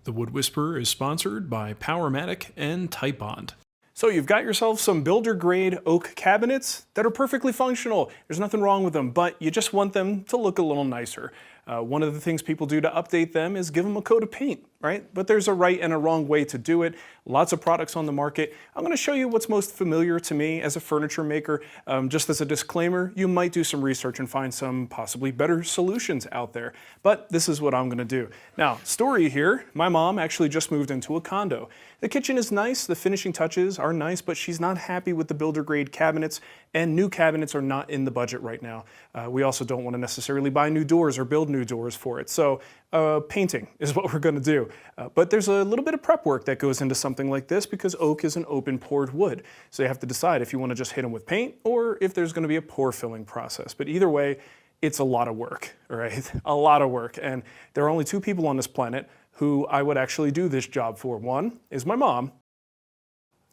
The Wood Whisperer is sponsored by Powermatic and Typebond. So you've got yourself some builder grade oak cabinets that are perfectly functional. There's nothing wrong with them, but you just want them to look a little nicer. One of the things people do to update them is give them a coat of paint, right? But there's a right and a wrong way to do it. Lots of products on the market. I'm going to show you what's most familiar to me as a furniture maker. Just as a disclaimer, you might do some research and find some possibly better solutions out there. But this is what I'm going to do. Now, story here, my mom actually just moved into a condo. The kitchen is nice, the finishing touches are nice, but she's not happy with the builder grade cabinets, and new cabinets are not in the budget right now. We also don't want to necessarily buy new doors or build new doors for it. So painting is what we're going to do. But there's a little bit of prep work that goes into something like this because oak is an open pored wood. So you have to decide if you want to just hit them with paint or if there's going to be a pore filling process. But either way, it's a lot of work, right? A lot of work. And there are only two people on this planet who I would actually do this job for. One is my mom,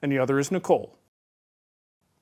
and the other is Nicole.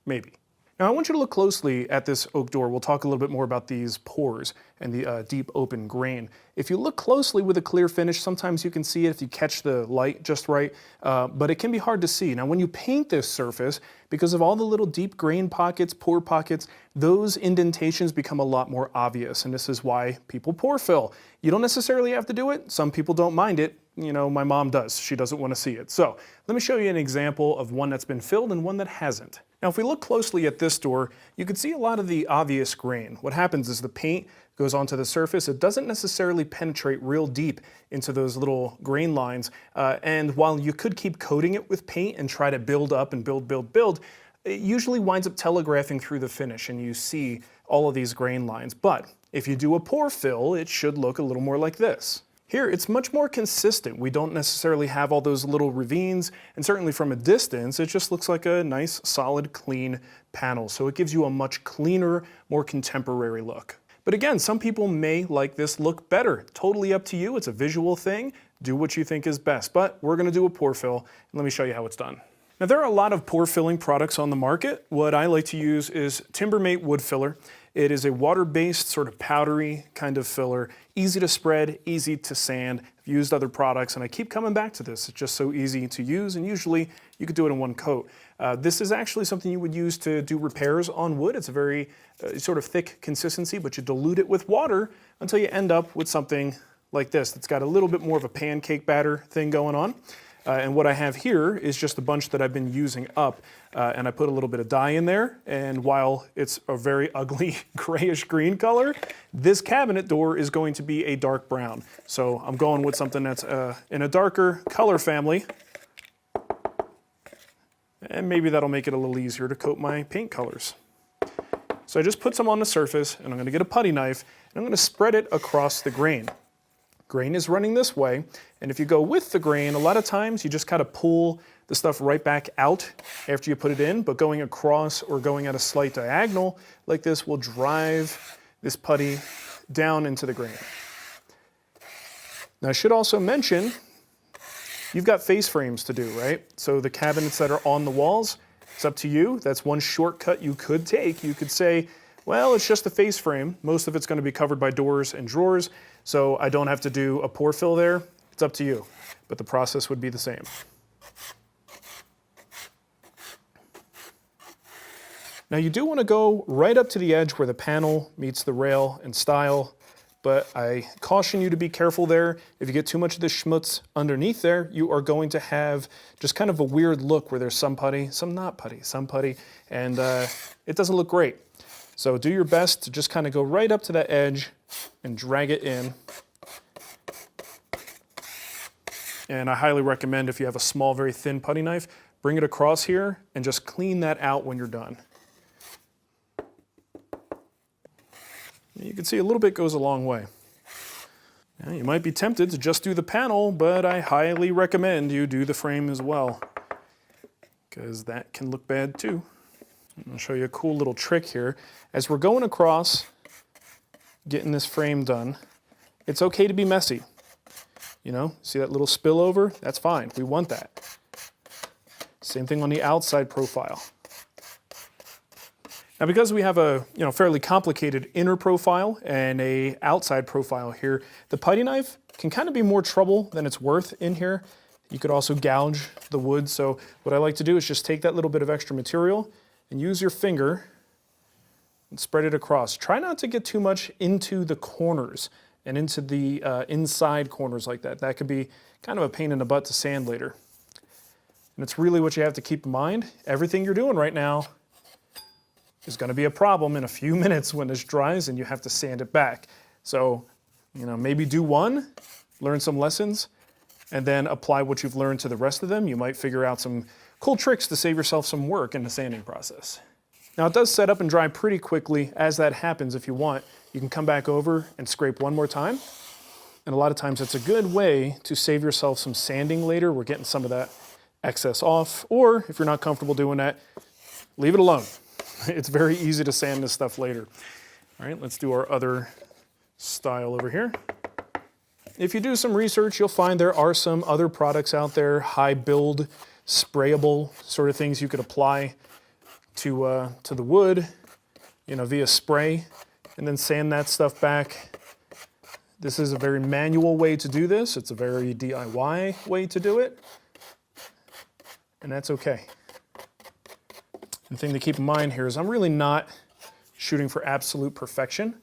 Maybe. Now I want you to look closely at this oak door. We'll talk a little bit more about these pores and the deep open grain. If you look closely with a clear finish, sometimes you can see it if you catch the light just right, but it can be hard to see. Now when you paint this surface, because of all the little deep grain pockets, pore pockets, those indentations become a lot more obvious, and this is why people pore fill. You don't necessarily have to do it. Some people don't mind it. You know, my mom does. She doesn't want to see it. So let me show you an example of one that's been filled and one that hasn't. Now, if we look closely at this door, you can see a lot of the obvious grain. What happens is the paint goes onto the surface. It doesn't necessarily penetrate real deep into those little grain lines. And while you could keep coating it with paint and try to build up and build, it usually winds up telegraphing through the finish and you see all of these grain lines. But if you do a pore fill, it should look a little more like this. Here, it's much more consistent. We don't necessarily have all those little ravines, and certainly from a distance, it just looks like a nice, solid, clean panel. So it gives you a much cleaner, more contemporary look. But again, some people may like this look better. Totally up to you. It's a visual thing. Do what you think is best. But we're going to do a pore fill, and let me show you how it's done. Now, there are a lot of pore filling products on the market. What I like to use is Timbermate Wood Filler. It is a water-based, sort of powdery kind of filler, easy to spread, easy to sand. I've used other products and I keep coming back to this. It's just so easy to use, and usually you could do it in one coat. This is actually something you would use to do repairs on wood. It's a very sort of thick consistency, but you dilute it with water until you end up with something like this. It's got a little bit more of a pancake batter thing going on. And what I have here is just a bunch that I've been using up, and I put a little bit of dye in there, and while it's a very ugly grayish green color, this cabinet door is going to be a dark brown. So I'm going with something that's in a darker color family, and maybe that'll make it a little easier to coat my paint colors. So I just put some on the surface, and I'm going to get a putty knife, and I'm going to spread it across the grain. Grain is running this way, and if you go with the grain, a lot of times you just kind of pull the stuff right back out after you put it in, but going across or going at a slight diagonal like this will drive this putty down into the grain. Now I should also mention, you've got face frames to do, right? So the cabinets that are on the walls, it's up to you. That's one shortcut you could take. You could say, well, it's just a face frame. Most of it's going to be covered by doors and drawers, so I don't have to do a pore fill there. It's up to you, but the process would be the same. Now you do want to go right up to the edge where the panel meets the rail and stile, but I caution you to be careful there. If you get too much of the schmutz underneath there, you are going to have just kind of a weird look where there's some putty, some not putty, some putty, and it doesn't look great. So do your best to just kind of go right up to that edge and drag it in. And I highly recommend, if you have a small, very thin putty knife, bring it across here and just clean that out when you're done. You can see a little bit goes a long way. Now, you might be tempted to just do the panel, but I highly recommend you do the frame as well, because that can look bad too. I'll show you a cool little trick here. As we're going across, getting this frame done, it's okay to be messy. You know, see that little spillover? That's fine, we want that. Same thing on the outside profile. Now, because we have a fairly complicated inner profile and a outside profile here, the putty knife can kind of be more trouble than it's worth in here. You could also gouge the wood. So what I like to do is just take that little bit of extra material and use your finger and spread it across. Try not to get too much into the corners and into the inside corners like that. That could be kind of a pain in the butt to sand later. And it's really what you have to keep in mind. Everything you're doing right now is going to be a problem in a few minutes when this dries and you have to sand it back. So, maybe do one, learn some lessons, and then apply what you've learned to the rest of them. You might figure out some cool tricks to save yourself some work in the sanding process. Now, it does set up and dry pretty quickly. As that happens, if you want, you can come back over and scrape one more time. And a lot of times that's a good way to save yourself some sanding later. We're getting some of that excess off. Or if you're not comfortable doing that, leave it alone. It's very easy to sand this stuff later. All right, let's do our other style over here. If you do some research, you'll find there are some other products out there, high build, sprayable sort of things you could apply to the wood, via spray, and then sand that stuff back. This is a very manual way to do this. It's a very DIY way to do it, and that's okay. The thing to keep in mind here is I'm really not shooting for absolute perfection.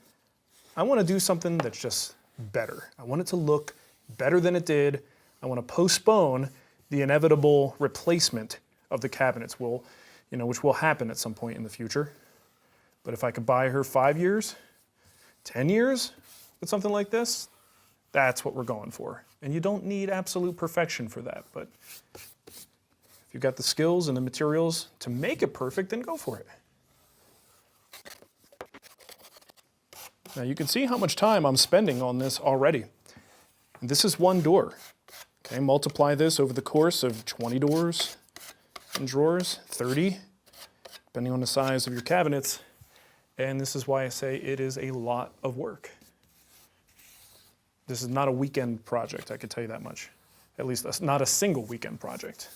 I want to do something that's just better. I want it to look better than it did. I want to postpone the inevitable replacement of the cabinets, which will happen at some point in the future. But if I could buy her 5 years, 10 years with something like this, that's what we're going for. And you don't need absolute perfection for that, but if you've got the skills and the materials to make it perfect, then go for it. Now you can see how much time I'm spending on this already. And this is one door. Okay, multiply this over the course of 20 doors and drawers, 30, depending on the size of your cabinets. And this is why I say it is a lot of work. This is not a weekend project, I could tell you that much. At least not a single weekend project.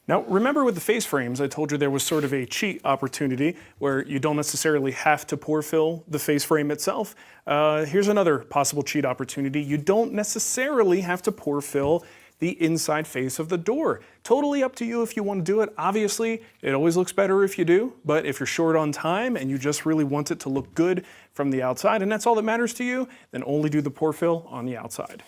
Now, remember with the face frames, I told you there was sort of a cheat opportunity where you don't necessarily have to pour fill the face frame itself. Here's another possible cheat opportunity. You don't necessarily have to pour fill the inside face of the door. Totally up to you if you want to do it. Obviously, it always looks better if you do, but if you're short on time and you just really want it to look good from the outside, and that's all that matters to you, then only do the pour fill on the outside.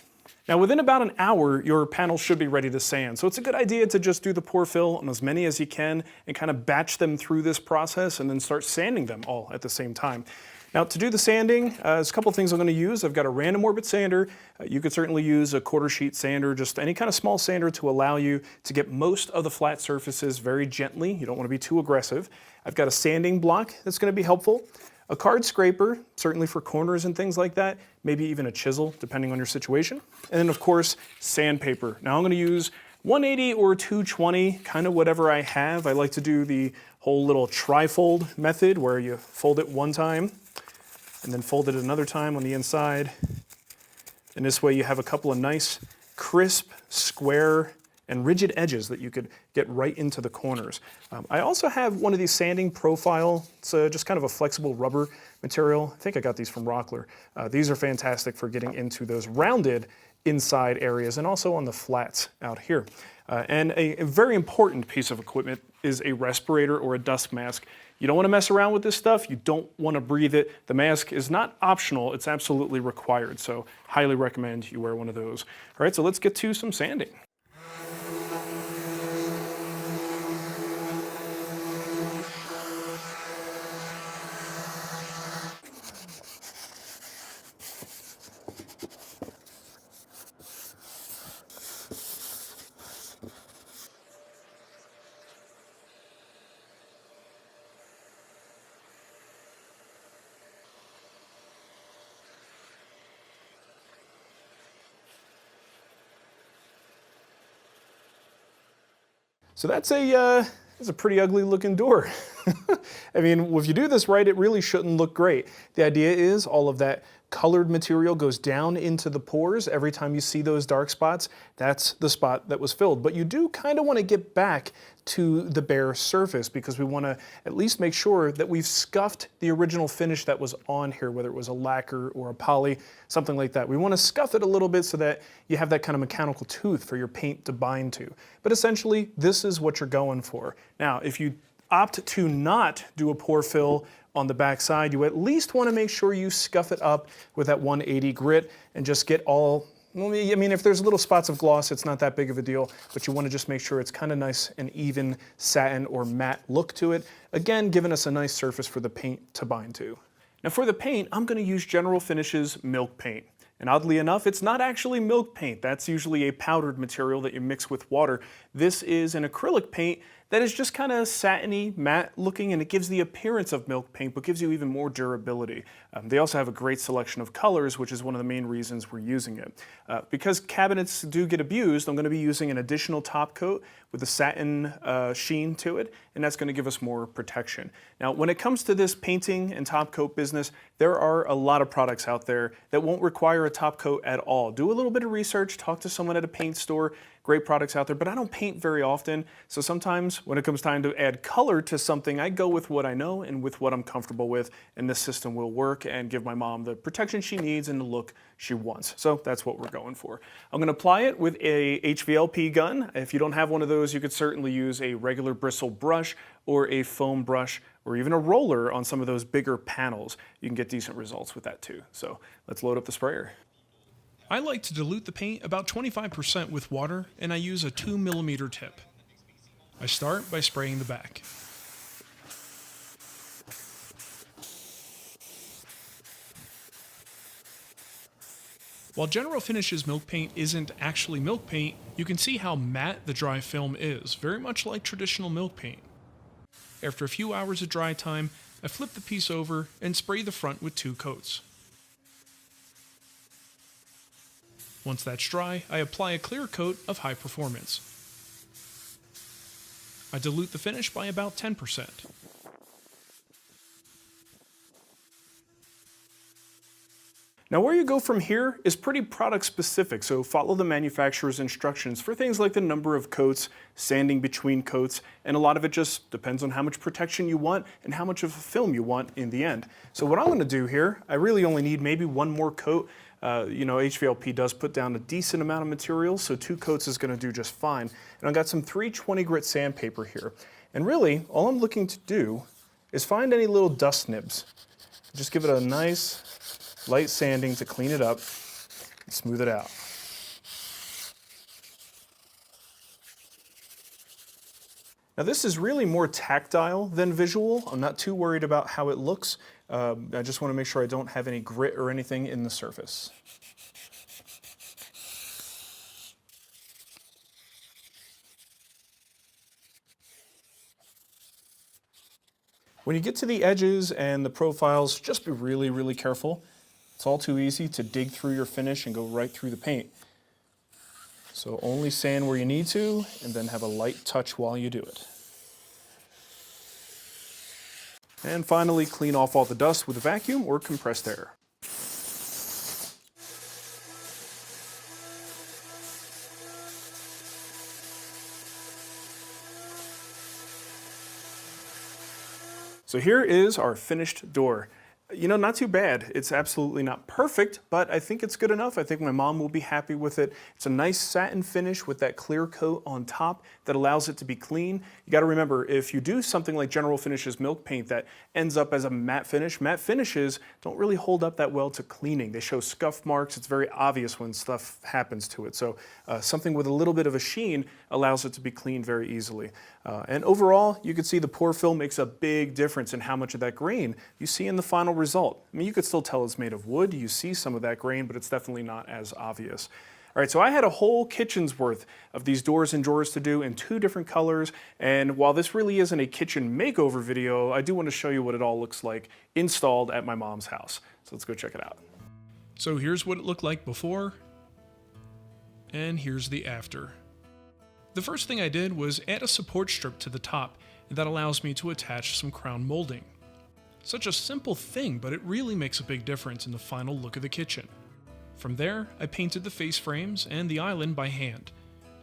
Now, within about an hour, your panels should be ready to sand. So it's a good idea to just do the pour fill on as many as you can and kind of batch them through this process and then start sanding them all at the same time. Now, to do the sanding, there's a couple things I'm going to use. I've got a random orbit sander. You could certainly use a quarter sheet sander, just any kind of small sander to allow you to get most of the flat surfaces very gently. You don't want to be too aggressive. I've got a sanding block that's going to be helpful. A card scraper, certainly for corners and things like that, maybe even a chisel, depending on your situation. And then, of course, sandpaper. Now I'm going to use 180 or 220, kind of whatever I have. I like to do the whole little tri-fold method where you fold it one time and then fold it another time on the inside. And this way you have a couple of nice, crisp, square, and rigid edges that you could get right into the corners. I also have one of these sanding profile. It's just kind of a flexible rubber material. I think I got these from Rockler. These are fantastic for getting into those rounded inside areas and also on the flats out here. And a very important piece of equipment is a respirator or a dust mask. You don't want to mess around with this stuff. You don't want to breathe it. The mask is not optional, it's absolutely required. So highly recommend you wear one of those. All right, so let's get to some sanding. So that's a pretty ugly looking door. I mean, if you do this right, it really shouldn't look great. The idea is all of that colored material goes down into the pores. Every time you see those dark spots, that's the spot that was filled. But you do kind of want to get back to the bare surface because we want to at least make sure that we've scuffed the original finish that was on here, whether it was a lacquer or a poly, something like that. We want to scuff it a little bit so that you have that kind of mechanical tooth for your paint to bind to. But essentially, this is what you're going for. Now, if you opt to not do a pour fill on the back side, you at least want to make sure you scuff it up with that 180 grit and just get all, well, I mean, if there's little spots of gloss, it's not that big of a deal, but you want to just make sure it's kind of nice and even satin or matte look to it. Again, giving us a nice surface for the paint to bind to. Now for the paint, I'm going to use General Finishes milk paint. And oddly enough, it's not actually milk paint. That's usually a powdered material that you mix with water. This is an acrylic paint that is just kind of satiny, matte looking, and it gives the appearance of milk paint, but gives you even more durability. They also have a great selection of colors, which is one of the main reasons we're using it. Because cabinets do get abused, I'm going to be using an additional top coat with a satin sheen to it, and that's going to give us more protection. Now, when it comes to this painting and top coat business, there are a lot of products out there that won't require a top coat at all. Do a little bit of research, talk to someone at a paint store. Great products out there, but I don't paint very often, so sometimes when it comes time to add color to something, I go with what I know and with what I'm comfortable with, and this system will work and give my mom the protection she needs and the look she wants. So that's what we're going for. I'm going to apply it with a HVLP gun. If you don't have one of those, you could certainly use a regular bristle brush or a foam brush or even a roller on some of those bigger panels. You can get decent results with that too. So let's load up the sprayer. I like to dilute the paint about 25% with water, and I use a 2mm tip. I start by spraying the back. While General Finishes milk paint isn't actually milk paint, you can see how matte the dry film is, very much like traditional milk paint. After a few hours of dry time, I flip the piece over and spray the front with 2 coats. Once that's dry, I apply a clear coat of high performance. I dilute the finish by about 10%. Now where you go from here is pretty product specific, so follow the manufacturer's instructions for things like the number of coats, sanding between coats, and a lot of it just depends on how much protection you want and how much of a film you want in the end. So what I'm going to do here, I really only need maybe 1 more coat. HVLP does put down a decent amount of material, so 2 coats is going to do just fine. And I've got some 320 grit sandpaper here. And really, all I'm looking to do is find any little dust nibs. Just give it a nice light sanding to clean it up and smooth it out. Now this is really more tactile than visual. I'm not too worried about how it looks. I just want to make sure I don't have any grit or anything in the surface. When you get to the edges and the profiles, just be really, really careful. It's all too easy to dig through your finish and go right through the paint. So only sand where you need to, and then have a light touch while you do it. And finally, clean off all the dust with a vacuum or compressed air. So here is our finished door. You know, not too bad. It's absolutely not perfect, but I think it's good enough. I think my mom will be happy with it. It's a nice satin finish with that clear coat on top that allows it to be clean. You got to remember, if you do something like General Finishes milk paint that ends up as a matte finishes don't really hold up that well to cleaning. They show scuff marks. It's very obvious when stuff happens to it. So something with a little bit of a sheen allows it to be cleaned very easily. And overall, you can see the pour fill makes a big difference in how much of that grain you see in the final result. I mean, you could still tell it's made of wood. You see some of that grain, but it's definitely not as obvious. All right, so I had a whole kitchen's worth of these doors and drawers to do in 2 different colors. And while this really isn't a kitchen makeover video, I do want to show you what it all looks like installed at my mom's house. So let's go check it out. So here's what it looked like before, and here's the after. The first thing I did was add a support strip to the top, and that allows me to attach some crown molding. Such a simple thing, but it really makes a big difference in the final look of the kitchen. From there, I painted the face frames and the island by hand.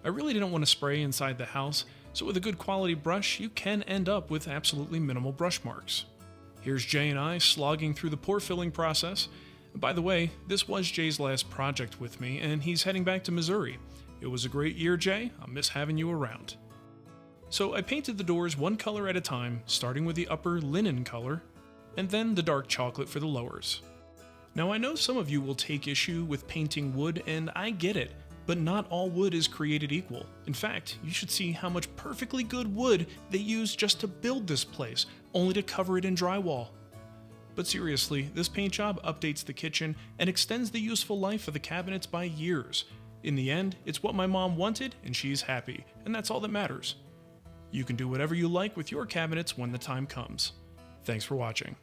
I really didn't want to spray inside the house, so with a good quality brush, you can end up with absolutely minimal brush marks. Here's Jay and I slogging through the pour filling process. By the way, this was Jay's last project with me, and he's heading back to Missouri. It was a great year, Jay. I'll miss having you around. So I painted the doors one color at a time, starting with the upper linen color, and then the dark chocolate for the lowers. Now I know some of you will take issue with painting wood, and I get it, but not all wood is created equal. In fact, you should see how much perfectly good wood they used just to build this place, only to cover it in drywall. But seriously, this paint job updates the kitchen and extends the useful life of the cabinets by years. In the end, it's what my mom wanted and she's happy, and that's all that matters. You can do whatever you like with your cabinets when the time comes. Thanks for watching.